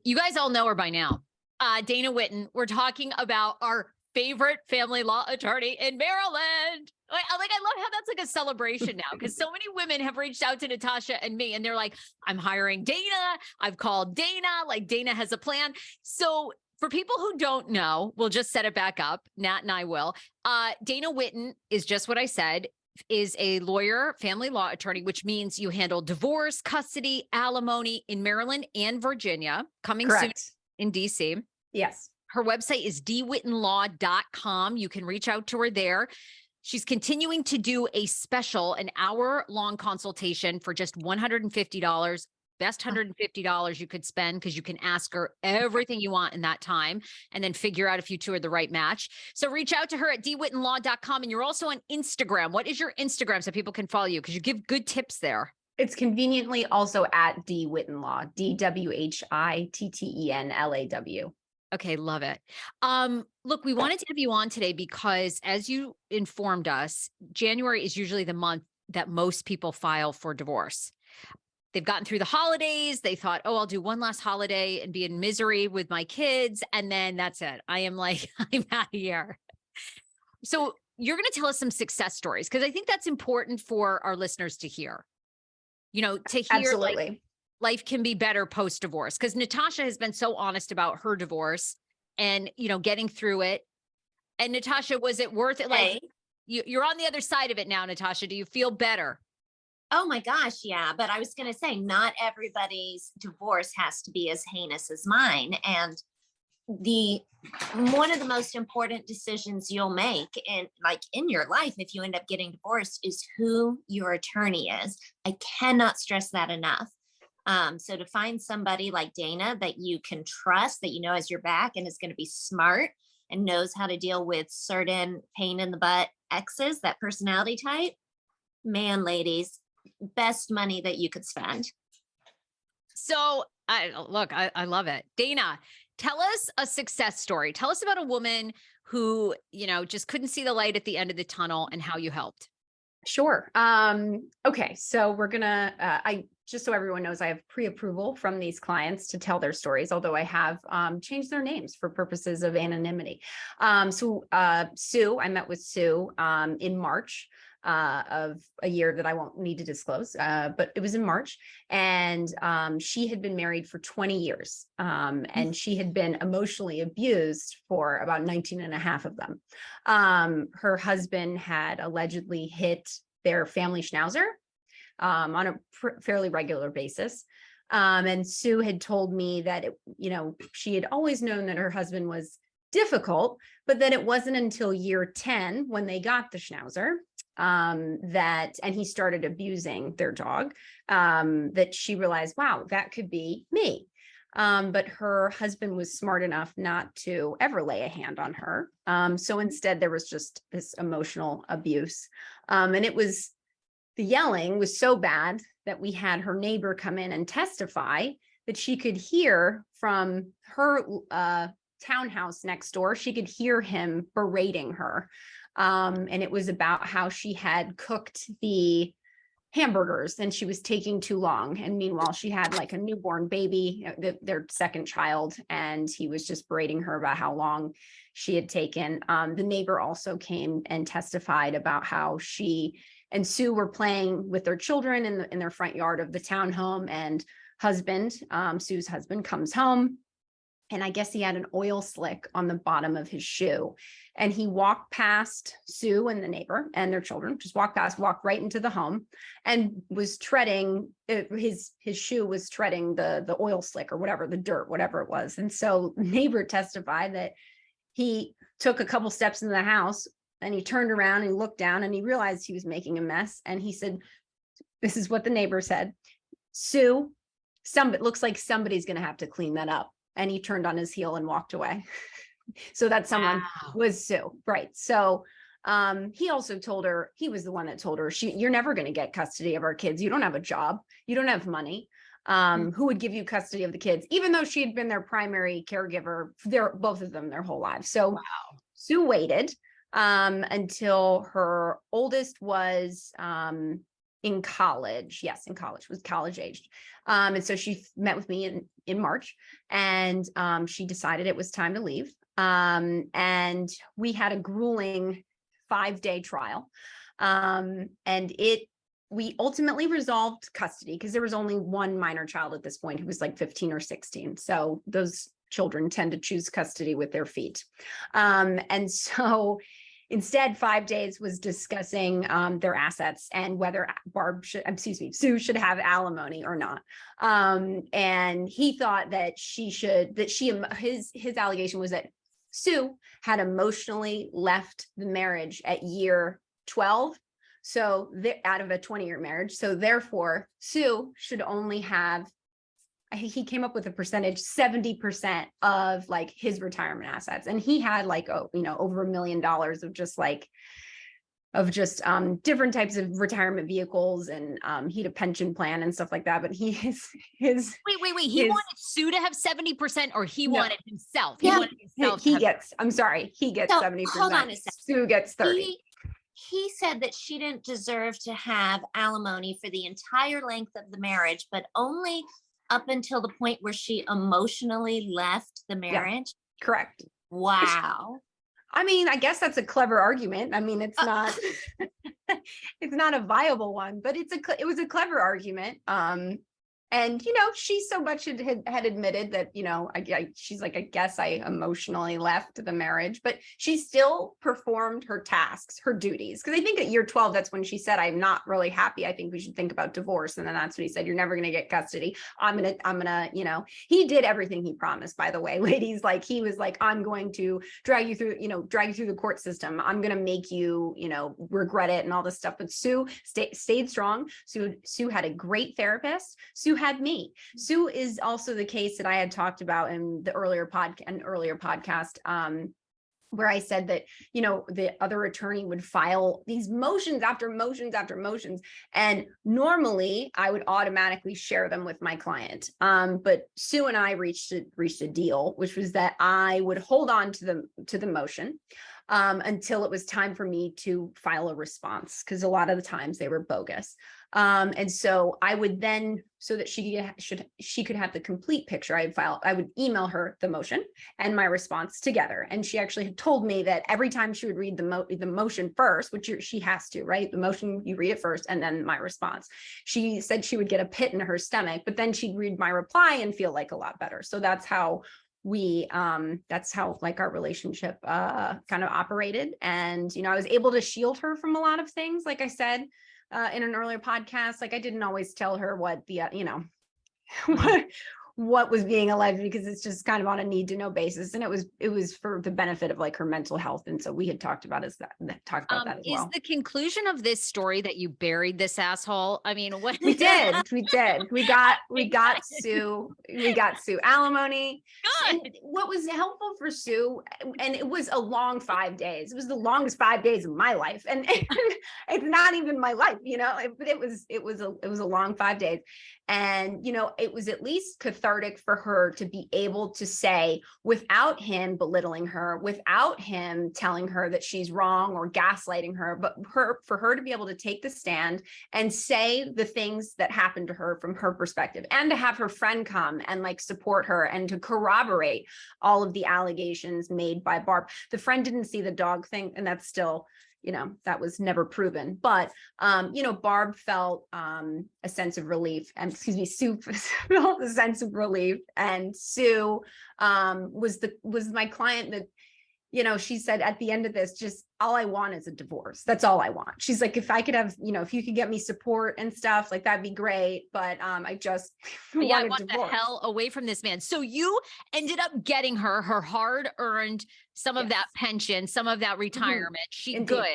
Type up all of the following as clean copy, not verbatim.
You guys all know her by now. Dana Whitten. We're talking about our favorite family law attorney in Maryland. I love how that's like a celebration now, because so many women have reached out to Natasha and me and they're like, I'm hiring Dana. I've called Dana. Like, Dana has a plan. So for people who don't know, we'll just set it back up. Nat and I will. Dana Whitten is just what I said, is a lawyer, family law attorney, which means you handle divorce, custody, alimony in Maryland and Virginia, coming Correct. soon in DC. Yes. Her website is dwhittenlaw.com. You can reach out to her there. She's continuing to do a special, an hour-long consultation for just $150. Best $150 you could spend, because you can ask her everything you want in that time and then figure out if you two are the right match. So reach out to her at dwhittenlaw.com. And you're also on Instagram. What is your Instagram so people can follow you? Because you give good tips there. It's conveniently also at dwhittenlaw, DWHITTENLAW. Okay, love it. Look, we wanted to have you on today because, as you informed us, January is usually the month that most people file for divorce. They've gotten through the holidays. They thought, oh, I'll do one last holiday and be in misery with my kids. And then that's it. I am like, I'm out of here. So you're going to tell us some success stories, because I think that's important for our listeners to hear, to hear Absolutely. like, life can be better post-divorce, because Natasha has been so honest about her divorce and, getting through it. And Natasha, was it worth it? Like, you're on the other side of it now, Natasha. Do you feel better? Oh my gosh, yeah. But I was going to say, not everybody's divorce has to be as heinous as mine. And one of the most important decisions you'll make in your life, if you end up getting divorced, is who your attorney is. I cannot stress that enough. So to find somebody like Dana that you can trust, that has your back and is going to be smart and knows how to deal with certain pain in the butt exes, that personality type, man, ladies, best money that you could spend. So I love it. Dana, tell us a success story. Tell us about a woman who, just couldn't see the light at the end of the tunnel and how you helped. Sure. Okay. So we're gonna, just so everyone knows, I have pre-approval from these clients to tell their stories, although I have changed their names for purposes of anonymity. Sue, I met with Sue in March of a year that I won't need to disclose, but it was in March, and she had been married for 20 years, and she had been emotionally abused for about 19 and a half of them. Her husband had allegedly hit their family schnauzer on a fairly regular basis. And Sue had told me that, she had always known that her husband was difficult, but that it wasn't until year 10 when they got the schnauzer and he started abusing their dog, that she realized, wow, that could be me. But her husband was smart enough not to ever lay a hand on her. So instead there was just this emotional abuse. And the yelling was so bad that we had her neighbor come in and testify that she could hear from her townhouse next door. She could hear him berating her. And it was about how she had cooked the hamburgers and she was taking too long. And meanwhile, she had like a newborn baby, their second child, and he was just berating her about how long she had taken. The neighbor also came and testified about how she and Sue were playing with their children in their front yard of the townhome, and Sue's husband comes home. And I guess he had an oil slick on the bottom of his shoe. And he walked past Sue and the neighbor and their children, walked right into the home, and was treading, his shoe was treading the oil slick or whatever, the dirt, whatever it was. And so the neighbor testified that he took a couple steps into the house and he turned around and looked down and he realized he was making a mess. And he said, this is what the neighbor said, Sue, it looks like somebody's going to have to clean that up. And he turned on his heel and walked away. So that someone was Sue. Right. So he also told her, he was the one that told her, you're never going to get custody of our kids. You don't have a job. You don't have money. Who would give you custody of the kids, even though she had been their primary caregiver, both of them their whole lives. So Sue waited until her oldest was in college. Yes, in college, was college aged. And so she met with me in March, and she decided it was time to leave. And we had a grueling 5-day trial. And we ultimately resolved custody because there was only one minor child at this point who was like 15 or 16. So those children tend to choose custody with their feet. And so instead, 5 days was discussing their assets and whether Sue should have alimony or not. And he thought that his allegation was that Sue had emotionally left the marriage at year 12. So out of a 20-year marriage. So therefore, Sue should only have, he came up with a percentage, 70% of like his retirement assets. And he had like, over $1 million of different types of retirement vehicles, and he had a pension plan and stuff like that. But wait. He wanted Sue to have 70%, or he wanted himself? He gets 70%. Hold on a second. Sue gets 30. He said that she didn't deserve to have alimony for the entire length of the marriage, but only up until the point where she emotionally left the marriage. Yeah, correct. Wow. I mean, I guess that's a clever argument. I mean, it's not, it's not a viable one, but it was a clever argument. And, she so much had admitted that, she's like, I guess I emotionally left the marriage, but she still performed her tasks, her duties. Because I think at year 12, that's when she said, I'm not really happy. I think we should think about divorce. And then that's when he said, you're never going to get custody. I'm going to, he did everything he promised, by the way, ladies. Like, he was like, I'm going to drag you through the court system. I'm going to make you, regret it and all this stuff. But Sue stayed strong. Sue had a great therapist. Sue had me. Sue is also the case that I had talked about in the earlier podcast, where I said that, the other attorney would file these motions after motions after motions. And normally I would automatically share them with my client. But Sue and I reached a deal, which was that I would hold on to the motion until it was time for me to file a response, because a lot of the times they were bogus. And so I would then, so that she could have the complete picture, I would email her the motion and my response together. And she actually had told me that every time she would read the motion first, which she has to, right? The motion, you read it first and then my response. She said she would get a pit in her stomach, but then she'd read my reply and feel like a lot better. So that's how like our relationship kind of operated. And I was able to shield her from a lot of things, like I said in an earlier podcast. Like, I didn't always tell her what the what was being alleged, because it's just kind of on a need to know basis, and it was for the benefit of like her mental health. And so we had talked about that as well. Is the conclusion of this story that you buried this asshole? I mean, what we did we got Sue alimony. Good. And what was helpful for Sue, and it was a long 5 days, it was the longest 5 days of my life, and it's not even my life, but it was a long 5 days. And, it was at least cathartic for her to be able to say, without him belittling her, without him telling her that she's wrong or gaslighting her, but for her to be able to take the stand and say the things that happened to her from her perspective, and to have her friend come and like support her and to corroborate all of the allegations made by Barb. The friend didn't see the dog thing, and that's still, that was never proven. But, Barb felt a sense of relief, and Sue felt a sense of relief. And Sue was my client that, she said at the end of this, just all I want is a divorce. That's all I want. She's like, if I could have, if you could get me support and stuff, like, that'd be great. But I just I want the hell away from this man. So you ended up getting her hard-earned, some of that pension, some of that retirement. She Indeed. good.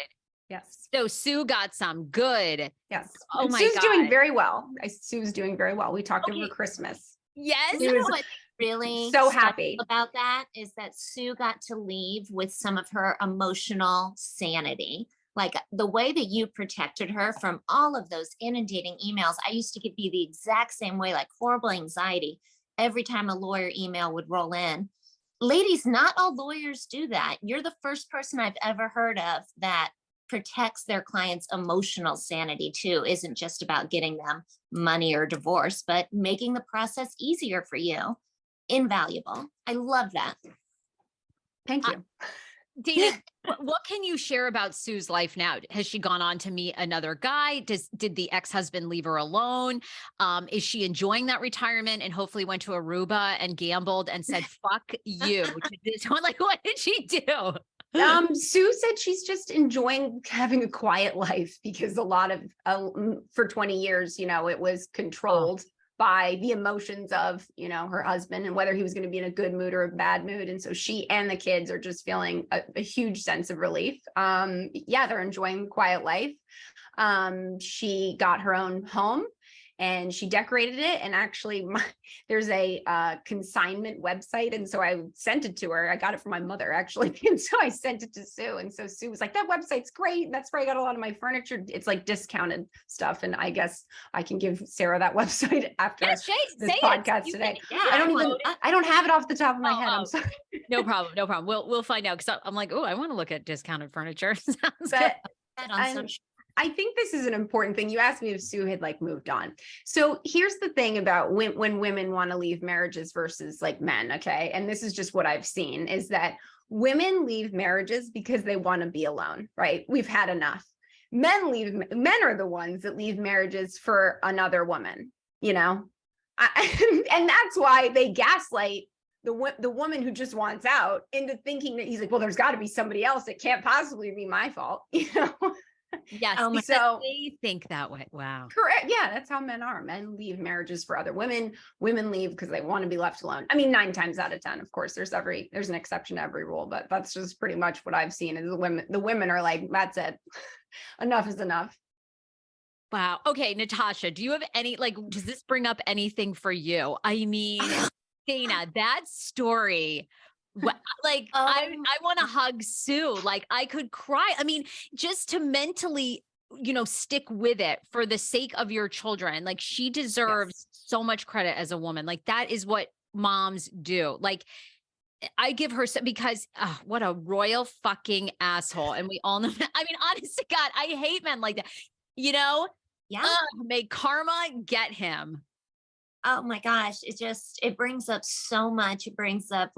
Yes. So Sue got some good. Yes. Oh and my Sue's God. doing very well. Sue's doing very well. We talked over Christmas. Yes. You know what really so stuck happy about that is that Sue got to leave with some of her emotional sanity. Like, the way that you protected her from all of those inundating emails. I used to be the exact same way, like horrible anxiety every time a lawyer email would roll in. Ladies, not all lawyers do that. You're the first person I've ever heard of that protects their clients' emotional sanity too. Isn't just about getting them money or divorce, but making the process easier for you. Invaluable. I love that. Thank you. Dana, what can you share about Sue's life now? Has she gone on to meet another guy? Did the ex-husband leave her alone? Is she enjoying that retirement and hopefully went to Aruba and gambled and said, fuck you to this one? Like, what did she do? Sue said she's just enjoying having a quiet life because a lot of, for 20 years, it was controlled by the emotions of, her husband and whether he was going to be in a good mood or a bad mood. And so she and the kids are just feeling a huge sense of relief. They're enjoying quiet life. She got her own home and she decorated it. And actually there's a consignment website. And so I sent it to her. I got it from my mother actually. And so I sent it to Sue. And so Sue was like, that website's great. That's where I got a lot of my furniture. It's like discounted stuff. And I guess I can give Sarah that website after this podcast today. I don't have it off the top of my head. I'm sorry. No problem. We'll find out. Cause I'm like, oh, I want to look at discounted furniture. Sounds good. I think this is an important thing. You asked me if Sue had moved on. So here's the thing about when women want to leave marriages versus men. Okay. And this is just what I've seen is that women leave marriages because they want to be alone, right? We've had enough. Men are the ones that leave marriages for another woman, and that's why they gaslight the woman who just wants out into thinking that he's like, well, there's got to be somebody else. It can't possibly be my fault, Yes. So they think that way. Wow. Correct. Yeah. That's how men are. Men leave marriages for other women. Women leave because they want to be left alone. I mean, 9 times out of 10, of course, there's an exception to every rule, but that's just pretty much what I've seen is the women are like, that's it. Enough is enough. Wow. Okay. Natasha, do you have any, does this bring up anything for you? I mean, Dana, that story, I want to hug Sue. I could cry. I mean, just to mentally, stick with it for the sake of your children. She deserves so much credit as a woman. That is what moms do. I give her because what a royal fucking asshole. And we all know that. I mean, honest to God, I hate men like that, Yeah. May karma get him. Oh my gosh. It brings up so much. It brings up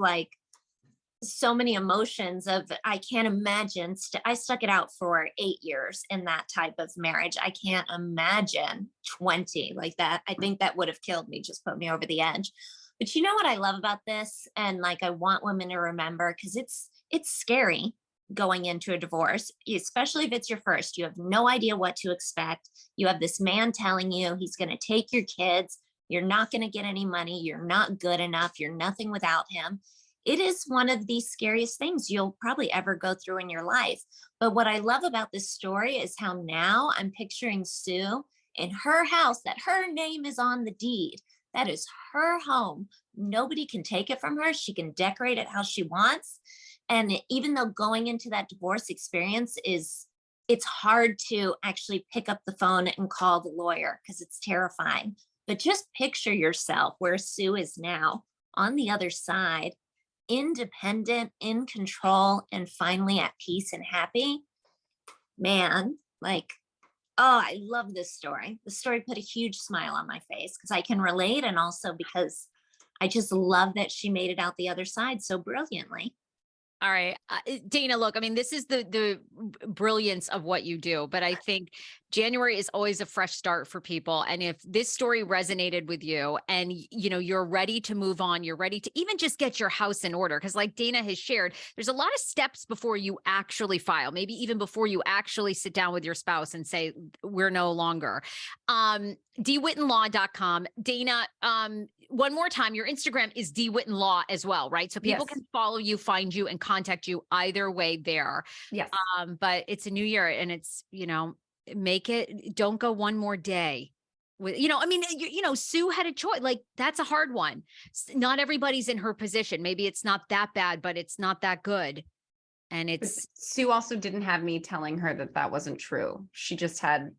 so many emotions of, I can't imagine. I stuck it out for 8 years in that type of marriage. I can't imagine 20 like that. I think that would have killed me, just put me over the edge. But you know what I love about this? And I want women to remember, because it's scary going into a divorce, especially if it's your first. You have no idea what to expect. You have this man telling you he's going to take your kids. You're not going to get any money. You're not good enough. You're nothing without him. It is one of the scariest things you'll probably ever go through in your life. But what I love about this story is how now I'm picturing Sue in her house, that her name is on the deed. That is her home. Nobody can take it from her. She can decorate it how she wants. And even though going into that divorce experience it's hard to actually pick up the phone and call the lawyer because it's terrifying. But just picture yourself where Sue is now on the other side, independent, in control, and finally at peace and happy. Man, I love this story. The story put a huge smile on my face because I can relate, and also because I just love that she made it out the other side so brilliantly. All right. Dana, look, I mean, this is the brilliance of what you do, but I think January is always a fresh start for people. And if this story resonated with you and, you're ready to move on, you're ready to even just get your house in order. Cause like Dana has shared, there's a lot of steps before you actually file, maybe even before you actually sit down with your spouse and say, we're no longer. DWhittenLaw.com. Dana, one more time, your Instagram is DWhittenLaw as well, right? So people can follow you, find you, and contact you either way there. Yes. But it's a new year and it's, don't go one more day with, Sue had a choice. That's a hard one. Not everybody's in her position. Maybe it's not that bad, but it's not that good. And Sue also didn't have me telling her that wasn't true. She just had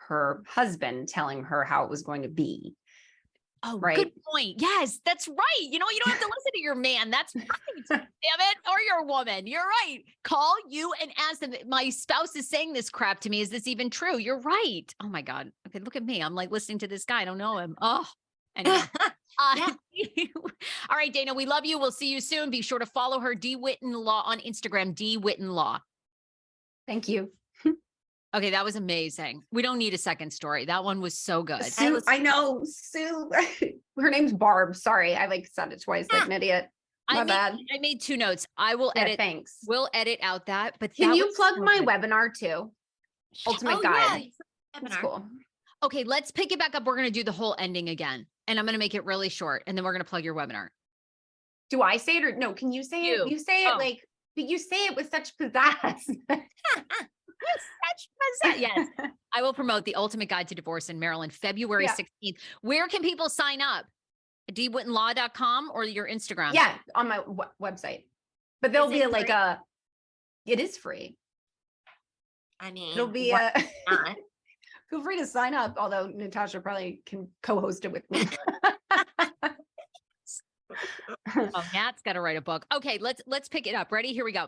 her husband telling her how it was going to be. Oh, right? good point. Yes, that's right. You don't have to listen to your man. That's right. Damn it. Or your woman. You're right. Call you and ask them, my spouse is saying this crap to me. Is this even true? You're right. Oh my God. Okay. Look at me. I'm like listening to this guy. I don't know him. Oh, anyway. Yeah. All right, Dana, we love you. We'll see you soon. Be sure to follow her, D. Whitten Law, on Instagram, D. Whitten Law. Thank you. Okay, that was amazing. We don't need a second story. That one was so good. Sue, I know, Sue. Her name's Barb. Sorry, I said it twice like an idiot. My bad. I made 2 notes. I will edit. Thanks. We'll edit out that. But Can that you was plug so my good. webinar too? Ultimate Guide. That's Webinar. cool. Okay, let's pick it back up. We're going to do the whole ending again. And I'm going to make it really short. And then we're going to plug your webinar. Do I say it or no? Can you say it? You say it but you say it with such pizzazz. Yes. I will promote the Ultimate Guide to Divorce in Maryland, February 16th. Where can people sign up? dwhittenlaw.com or your Instagram? Yeah, on my website. But there'll be it is free. I mean, It'll be not? feel free to sign up, although Natasha probably can co-host it with me. Oh, Nat's got to write a book. Okay, let's pick it up. Ready? Here we go.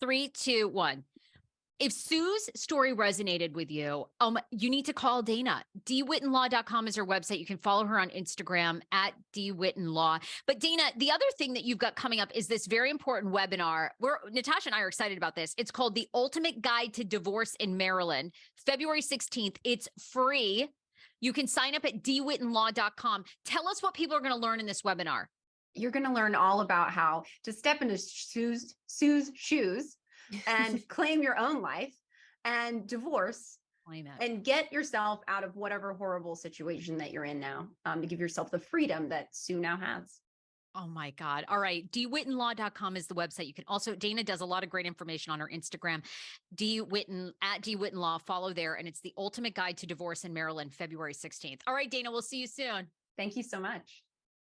3, 2, 1. If Sue's story resonated with you, you need to call Dana. dwhittenlaw.com is her website. You can follow her on Instagram at dwhittenlaw. But Dana, the other thing that you've got coming up is this very important webinar. Natasha and I are excited about this. It's called The Ultimate Guide to Divorce in Maryland, February 16th. It's free. You can sign up at dwhittenlaw.com. Tell us what people are going to learn in this webinar. You're going to learn all about how to step into Sue's shoes and claim your own life and divorce and get yourself out of whatever horrible situation that you're in now, to give yourself the freedom that Sue now has. Oh my God. All right. dwhittenlaw.com is the website. You can also, Dana does a lot of great information on her Instagram, dwhitten at dwhittenlaw. Follow there. And it's the Ultimate Guide to Divorce in Maryland, February 16th. All right, Dana, we'll see you soon. Thank you so much.